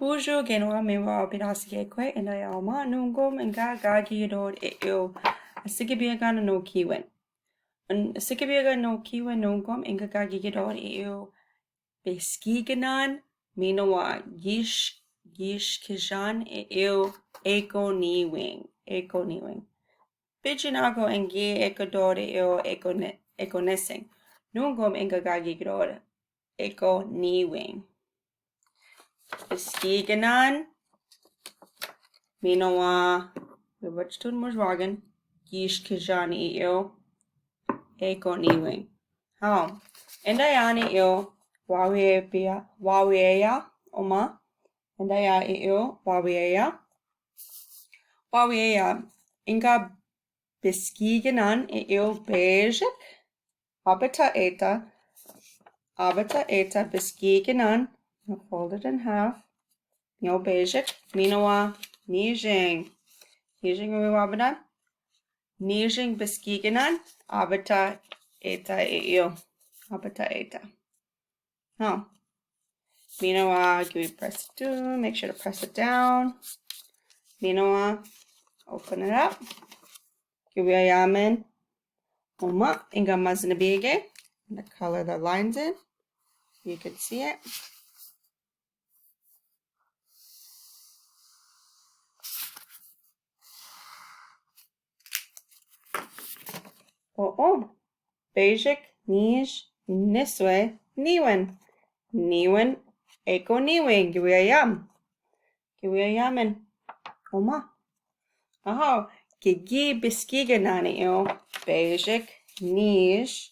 Bonjour, Genoa, mewa pirasi kwe, and I alma nungum and gagi dod eo a sigibiagan no kiwen. And a sigibiagan no kiwen nungum and gagi dod eo beskiganan minowa gish kijan eo eko ni wing. Bijinago and ge eko dod eo eko nesing. Nungum and gagi dod eko ni wing. Beskiganan Minowa, Wibachton Mujwagan, Gish Kijan eo, Eko niwing. How? Endayani eo, Wawiea, Oma, Endaya eo, Wawiea, Inga Beskiganan eo Bejik, Abata eta Beskiganan, fold it in half, Neo Bejik, Minowa, Nijing Wiwabanan, Nijing Beskiganan, Abata eta eo. Abata eta. Oh. Minoa, give me press it down, make sure to press it down. Minoa, open it up. Give me a yamen. Oma, inga mazinabige. The color the lines in. You can see it. Oh. Bejik, Nij, Niswe, Niwen. Niwen, Eko Niwing, give me a yam. Give me a yamen. Oma. Aha. Gigi Beskiganan eo. Bejik, Nij,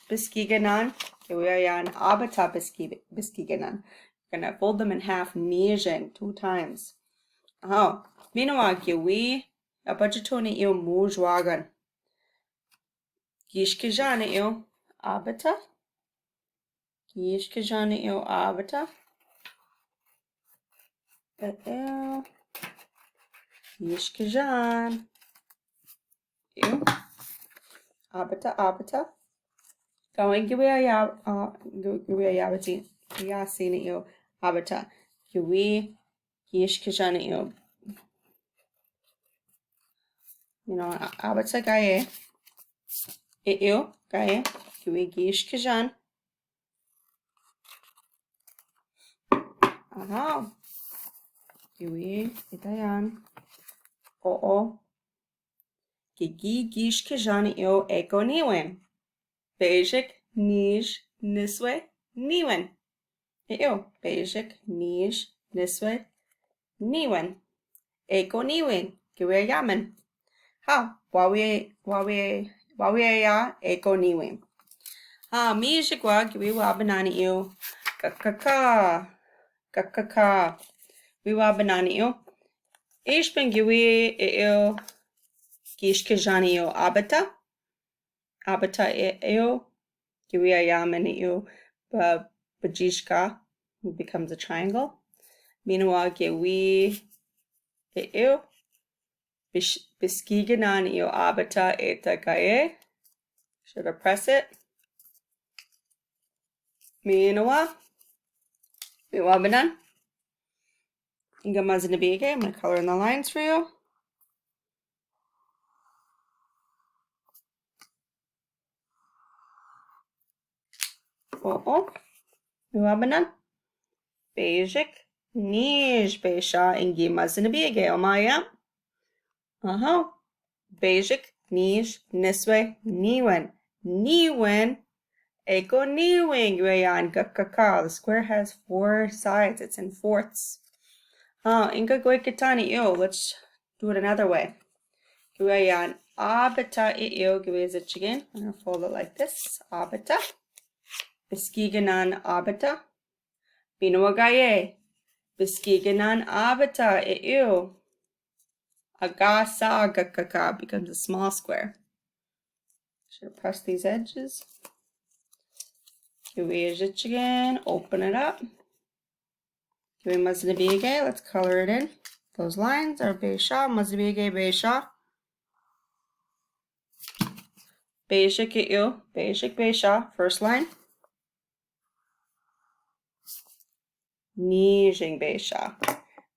Beskiganan. Kiwiayan Abata Beskiganan. We're gonna fold them in half, Nijing 2 times. Oh, Minoa Kiwi, Abajatoni eo Mujwagan. Gishkijana eo Abata. Gishkijana eo Abata. Gishkijan eo Abata. Going Giwiayabati. Yasina eo Abata. Kiwi Gishkijana eo. Abata gaye. Eo gaye. Kiwi Gishkijan. Aha. Kiwi itayan. Oo. Gigi Gishkijan eo Eko Niwen. Bejik Nij Niswe Niwen. Eo Bejik Nij Niswe Niwen. Eko Niwen. Kiwi yamen. Ha. Wawiea Eko Niwen. Ha. Mijikwa Kiwi wabanani eo. Kakaka. Wiwa banani eo. Ishpen Kiwi eo. Gishkijani eo Abata. Abata eo. Kiwi yamen eo. Bajishka becomes a triangle. Minoa Kiwi eo. Beskiganan eo Abata eta gaye. Should I press it? Minoa. Wiwa banan. Inga mazinabige. I'm going to color in the lines for you. Oh. Wabanan. Bejik. Nij Besha Ingi mazinabige. Omaya. Aha. Bejik. Nij Niswe Niwen. Niwen. Eko Niwing. Yuayan Gakaka. The square has 4 sides. It's in fourths. Inga Goikatani eo. Let's do it another way. Yuayan Abata eo. Giwezich again. I'm going to fold it like this. Abata. Beskiganan Abata. Binuagaye. Beskiganan Abata eo. Agasa Gakaka becomes a small square. Should press these edges. Giwezich again. Open it up. Giwe mazinabige. Let's color it in. Those lines are Besha. Mazinabige Besha. Bejik eo. Bejik Besha. First line. Nijing Beisha.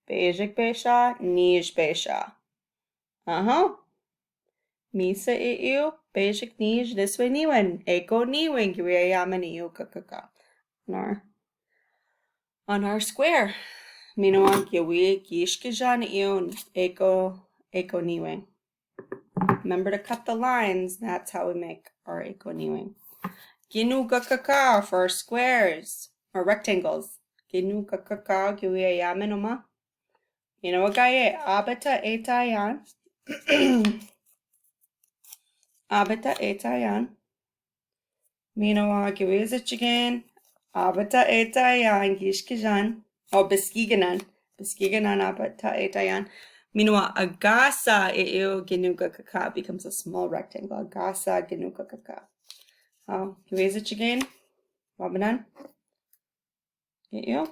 Beijik Beisha, Nij Beisha. Misa iu, Beijik Nij, Niswe Niwen. Eko Niwen, Giwiayama Niu Kakaka. On our square. Minoan Giwi Gishkijan Iun, Eko Niwen. Remember to cut the lines. That's how we make our Eko Niwen. Ginu Kakaka for our squares or rectangles. Ginu Kakaka Giwiayama Noma. Gaye Abata Etayan. Abata Etayan. Minoa Giwizachigan. Abata Etayan Gishkijan. Oh, Beskiganan. Beskiganan Abata Etayan. Minoa Agasa Eo Ginuka Kaka becomes a small rectangle. Agasa Ginuka Kaka. Oh, Giwizachigan. Wabanan. Eo.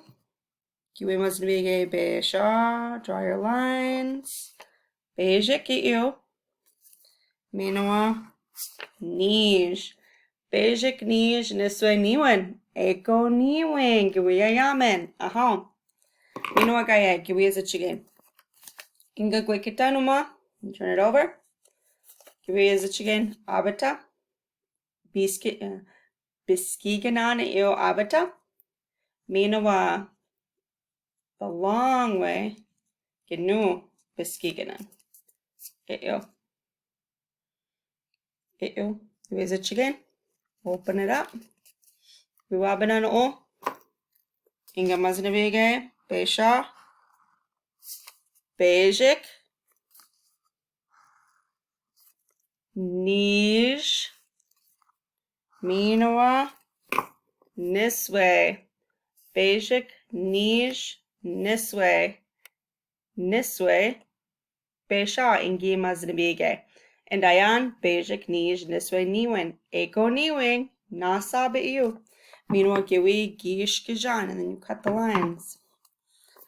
Giwi must be a Beisha. Draw your lines. Beijik Eo. Minoa Nij. Beijik Nij Niswe Niwen. Eko Niwen. Giwiyayamen. Minoa Gaya. Giwizachigan. Kinga Gwikitanuma. Turn it over. Giwizachigan. Abata. Biskiganan Eo Abata. Minoa the long way. Genu Biskiganan. Eo. Giwizachigan. Open it up. Wiwabanan o. Inga maznavige. Beisha. Beijik. Nij. Minoa. Niswe. Beijik. Nij. Niswe. Niswe. Beisha. Ingi maznavige. And ayan. Beijik. Nij. Niswe. Niwen. Eko Niwen. Nasabe iu. Minoa Giwi Gishkijan. And then you cut the lines.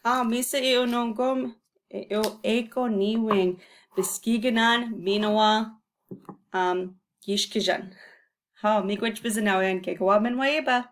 Misa eo nongom. Eko Niwen. Biskiganan. Minoa. Gishkijan. Miigwech bizanawen kekawamen waiba.